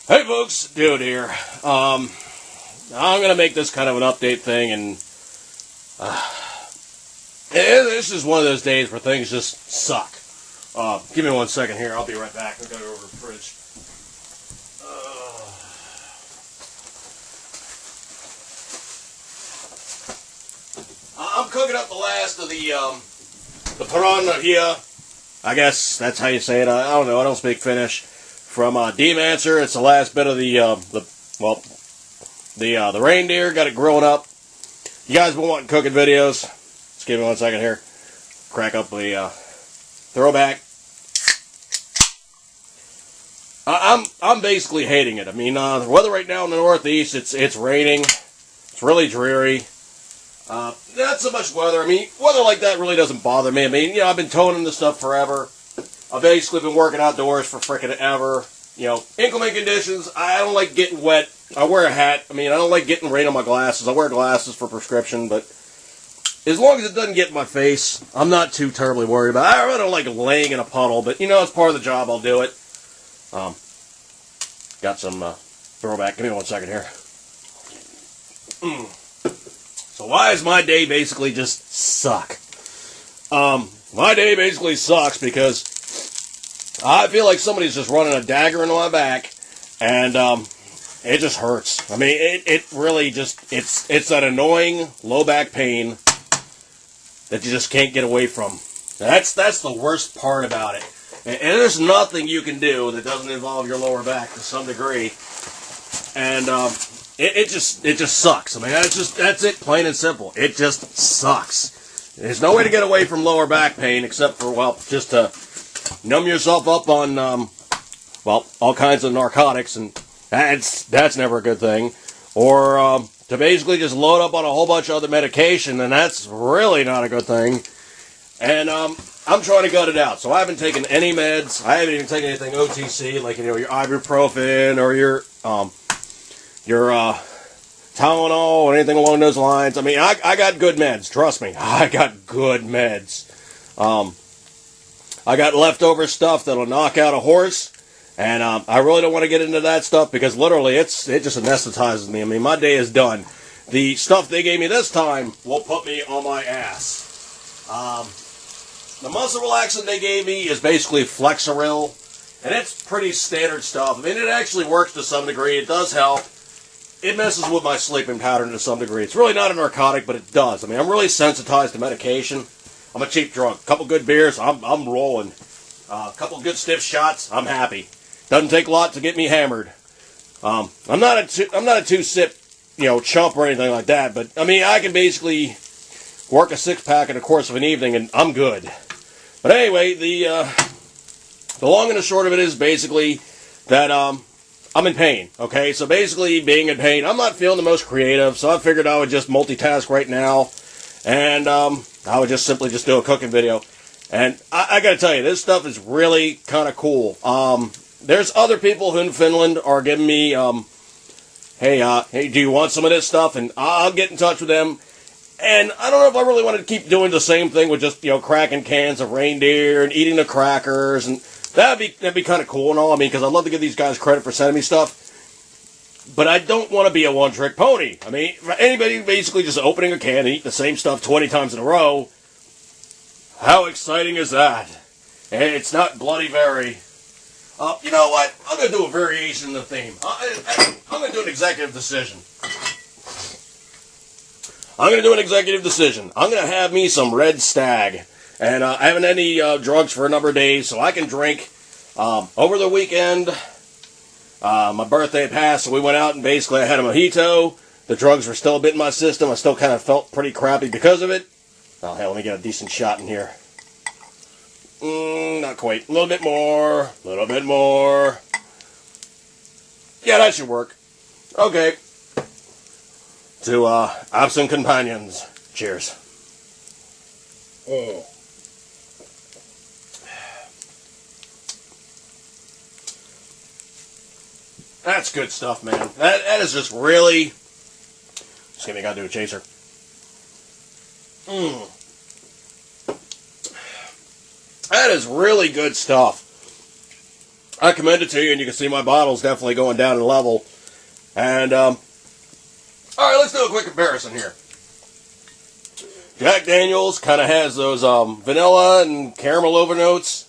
Hey folks, Dude here. I'm gonna make this kind of an update thing, and this is one of those days where things just suck. Give me 1 second here. I'll be right back. I'm gonna go over to the fridge. I'm cooking up the last of the PoranLihaa. I guess that's how you say it. I don't know. I don't speak Finnish. From Deemancer. It's the last bit of the reindeer. Got it growing up. You guys been wanting cooking videos? Just give me 1 second here. Crack up the throwback. I'm basically hating it. I mean, the weather right now in the Northeast, it's raining. It's really dreary. Not so much weather. I mean, weather like that really doesn't bother me. I mean, you know, I've been toning this stuff forever. I've basically been working outdoors for frickin' ever. You know, inclement conditions, I don't like getting wet. I wear a hat. I mean, I don't like getting rain on my glasses. I wear glasses for prescription, but as long as it doesn't get in my face, I'm not too terribly worried about it. I really don't like laying in a puddle, but, you know, it's part of the job. I'll do it. Got some throwback. Give me 1 second here. So why does my day basically just suck? My day basically sucks because I feel like somebody's just running a dagger into my back, and it just hurts. I mean, it really just, it's that annoying low back pain that you just can't get away from. That's the worst part about it. And there's nothing you can do that doesn't involve your lower back to some degree. And it just sucks. I mean, that's it, plain and simple. It just sucks. There's no way to get away from lower back pain except for, well, just to numb yourself up on, all kinds of narcotics, and that's never a good thing. Or to basically just load up on a whole bunch of other medication, and that's really not a good thing. And I'm trying to gut it out. So I haven't taken any meds. I haven't even taken anything OTC, like, you know, your ibuprofen or your Tylenol or anything along those lines. I mean, I got good meds. Trust me, I got good meds. I got leftover stuff that'll knock out a horse, and I really don't want to get into that stuff because literally it just anesthetizes me. I mean, my day is done. The stuff they gave me this time will put me on my ass. The muscle relaxant they gave me is basically Flexeril, and it's pretty standard stuff. I mean, it actually works to some degree. It does help. It messes with my sleeping pattern to some degree. It's really not a narcotic, but it does. I mean, I'm really sensitized to medication. I'm a cheap drunk. A couple good beers, I'm rolling. A couple good stiff shots, I'm happy. Doesn't take a lot to get me hammered. I'm not a two-sip, chump or anything like that. But I mean, I can basically work a 6-pack in the course of an evening, and I'm good. But anyway, the long and the short of it is basically that I'm in pain. Okay, so basically being in pain, I'm not feeling the most creative. So I figured I would just multitask right now, and I would just simply do a cooking video. And I gotta tell you, this stuff is really kind of cool. There's other people who in Finland are giving me, hey, do you want some of this stuff? And I'll get in touch with them. And I don't know if I really want to keep doing the same thing with just, cracking cans of reindeer and eating the crackers. And that'd be kind of cool and all. I mean, because I'd love to give these guys credit for sending me stuff. But I don't want to be a one-trick pony. I mean, anybody basically just opening a can and eating the same stuff 20 times in a row, how exciting is that? And it's not bloody very. You know what? I'm going to do a variation of the theme. I'm going to do an executive decision. I'm going to have me some red Stag. And I haven't had any drugs for a number of days, so I can drink. Over the weekend, my birthday passed, so we went out and basically I had a mojito. The drugs were still a bit in my system. I still kind of felt pretty crappy because of it. Oh, hell, let me get a decent shot in here. Not quite. A little bit more. Yeah, that should work. Okay. To absent companions. Cheers. That's good stuff, man. That is just really... Excuse me, I gotta do a chaser. That is really good stuff. I commend it to you, and you can see my bottle's definitely going down in level. And, alright, let's do a quick comparison here. Jack Daniels kind of has those vanilla and caramel overnotes.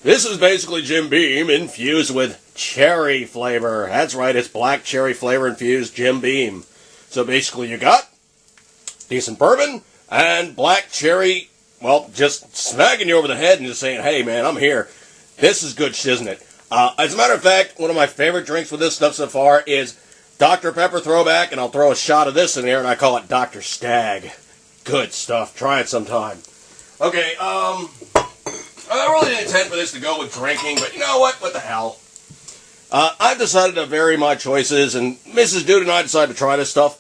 This is basically Jim Beam infused with cherry flavor. That's right, it's black cherry flavor infused Jim Beam. So basically you got decent bourbon and black cherry, well, just smacking you over the head and just saying, hey man, I'm here. This is good shit, isn't it? As a matter of fact, one of my favorite drinks with this stuff so far is Dr. Pepper Throwback, and I'll throw a shot of this in there, and I call it Dr. Stag. Good stuff. Try it sometime. Okay, I really didn't intend for this to go with drinking, but you know what? What the hell? I've decided to vary my choices, and Mrs. Dude and I decided to try this stuff.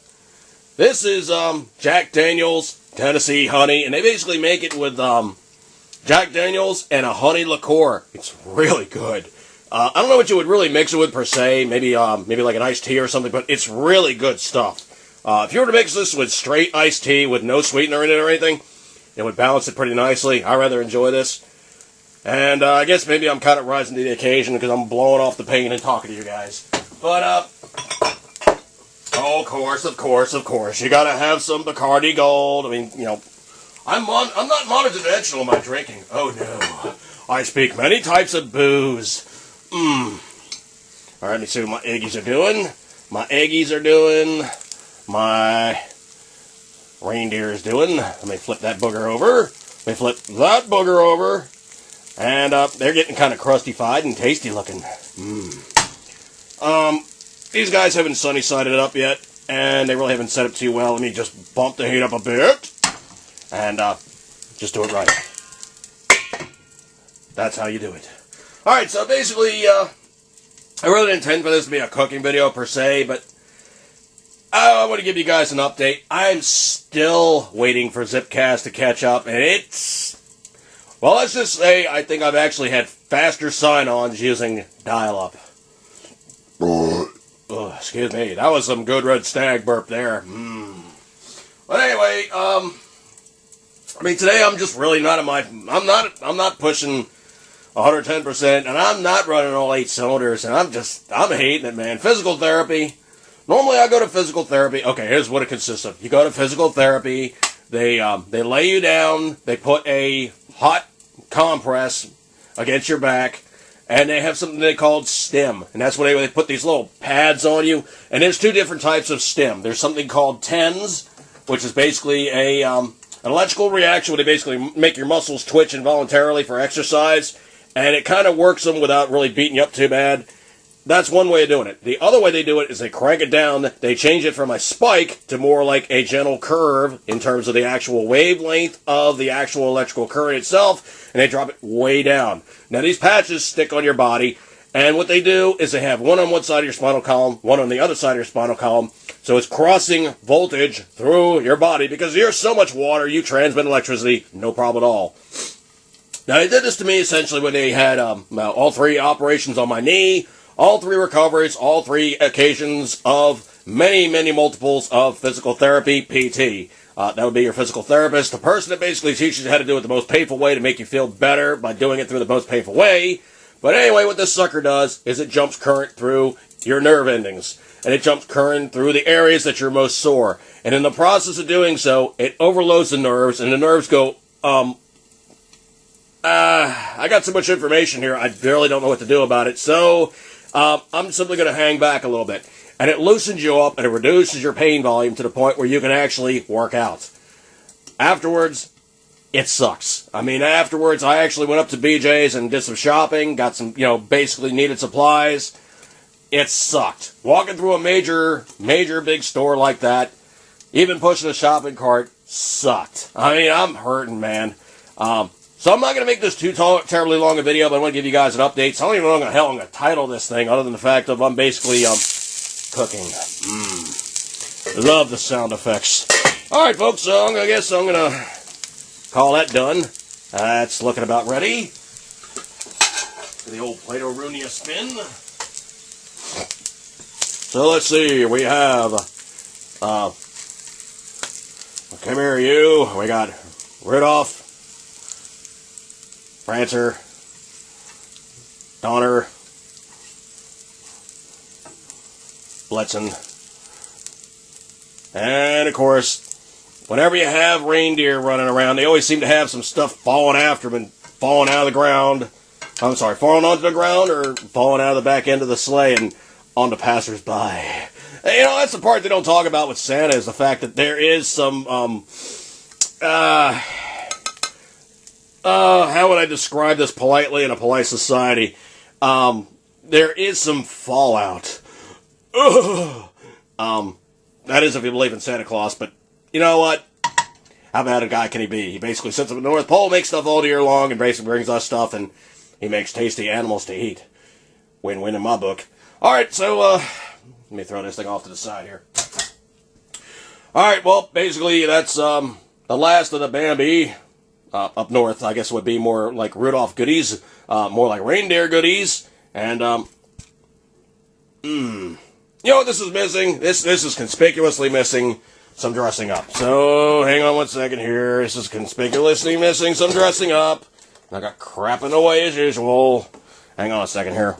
This is Jack Daniels Tennessee Honey, and they basically make it with Jack Daniels and a honey liqueur. It's really good. I don't know what you would really mix it with per se. Maybe like an iced tea or something, but it's really good stuff. If you were to mix this with straight iced tea with no sweetener in it or anything, it would balance it pretty nicely. I rather enjoy this. And I guess maybe I'm kind of rising to the occasion because I'm blowing off the pain and talking to you guys. But, oh, of course. You gotta have some Bacardi Gold. I mean, you know, I'm not monodimensional in my drinking. Oh, no. I speak many types of booze. Alright, let me see what my eggies are doing. My reindeer is doing. Let me flip that booger over. And they're getting kind of crusty-fied and tasty looking. These guys haven't sunny-sided it up yet, and they really haven't set up too well. Let me just bump the heat up a bit, and just do it right. That's how you do it. Alright, so basically, I really didn't intend for this to be a cooking video per se, but I want to give you guys an update. I'm still waiting for Zipcast to catch up, and well, let's just say I think I've actually had faster sign-ons using dial-up. Excuse me, that was some good red stag burp there. But anyway, I mean, today I'm just really not I'm not pushing 110%, and I'm not running all 8 cylinders, and I'm hating it, man. Physical therapy. Normally I go to physical therapy. Okay, here's what it consists of. You go to physical therapy, they lay you down, they put a hot compress against your back, and they have something they call stim, and that's what they put these little pads on you, and there's 2 different types of stim. There's something called TENS, which is basically an electrical reaction where they basically make your muscles twitch involuntarily for exercise, and it kind of works them without really beating you up too bad. That's one way of doing it. The other way they do it is they crank it down, they change it from a spike to more like a gentle curve in terms of the actual wavelength of the actual electrical current itself, and they drop it way down. Now these patches stick on your body, and what they do is they have one on one side of your spinal column, one on the other side of your spinal column, so it's crossing voltage through your body, because you're so much water, you transmit electricity, no problem at all. Now they did this to me essentially when they had all 3 operations on my knee, all 3 recoveries, all 3 occasions of many multiples of physical therapy, PT. That would be your physical therapist, the person that basically teaches you how to do it the most painful way to make you feel better by doing it through the most painful way. But anyway, what this sucker does is it jumps current through your nerve endings. And it jumps current through the areas that you're most sore. And in the process of doing so, it overloads the nerves, and the nerves go, I got so much information here, I barely don't know what to do about it. So I'm simply going to hang back a little bit. And it loosens you up, and it reduces your pain volume to the point where you can actually work out. Afterwards, it sucks. I mean, afterwards, I actually went up to BJ's and did some shopping, got some, basically needed supplies. It sucked. Walking through a major big store like that, even pushing a shopping cart, sucked. I mean, I'm hurting, man. So I'm not going to make this too terribly long a video, but I want to give you guys an update. So I don't even know what the hell I'm going to title this thing, other than the fact of I'm basically cooking. Love the sound effects. All right, folks, so I guess I'm going to call that done. That's looking about ready. For the old Play-Doh-Rooney spin. So let's see, we have, come here, you. We got Rudolph, Prancer, Donner, Blitzen. And, of course, whenever you have reindeer running around, they always seem to have some stuff falling after them and falling out of the ground. I'm sorry, falling onto the ground or falling out of the back end of the sleigh and onto passersby. And, you know, that's the part they don't talk about with Santa, is the fact that there is some, how would I describe this politely in a polite society? There is some fallout. That is if you believe in Santa Claus, but you know what? How bad a guy can he be? He basically sits at the North Pole, makes stuff all year long, and basically brings us stuff, and he makes tasty animals to eat. Win-win in my book. Alright, so, let me throw this thing off to the side here. Alright, well, basically, that's, the last of the Bambi. Up north, I guess it would be more like Rudolph goodies, more like reindeer goodies, and, you know what this is missing? This is conspicuously missing some dressing up. So, hang on one second here. This is conspicuously missing some dressing up. I got crap in the way as usual. Hang on a second here.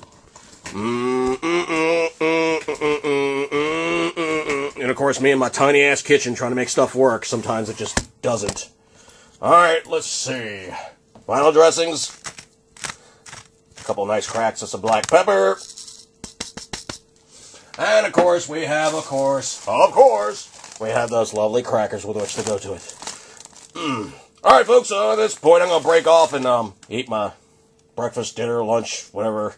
And of course, me and my tiny ass kitchen trying to make stuff work. Sometimes it just doesn't. Alright, let's see. Final dressings. A couple nice cracks of some black pepper. And of course, we have, we have those lovely crackers with which to go to it. Alright, folks, so at this point, I'm going to break off and eat my breakfast, dinner, lunch, whatever.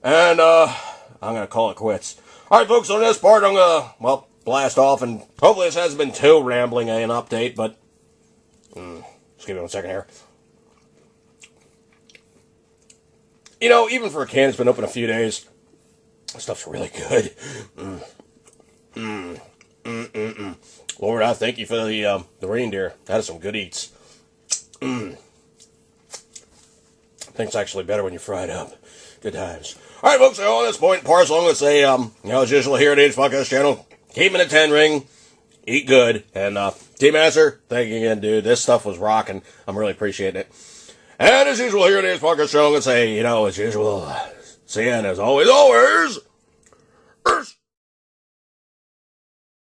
And I'm going to call it quits. Alright, folks, on this part, I'm going to, well, blast off. And hopefully this hasn't been too rambling an update, but just give me 1 second here. You know, even for a can that's been open a few days, this stuff's really good. Lord, I thank you for the reindeer. That is some good eats. Things actually better when you fry it up. Good times. Alright, folks, so at this point, parcel, I'm going to say, you know, as usual here at Age Podcast Channel, keep in a 10 ring, eat good, and Deemancer, thank you again, dude. This stuff was rocking. I'm really appreciating it. And as usual here at Age Podcast Channel, I'm going to say, you know, as usual, see you, and as always,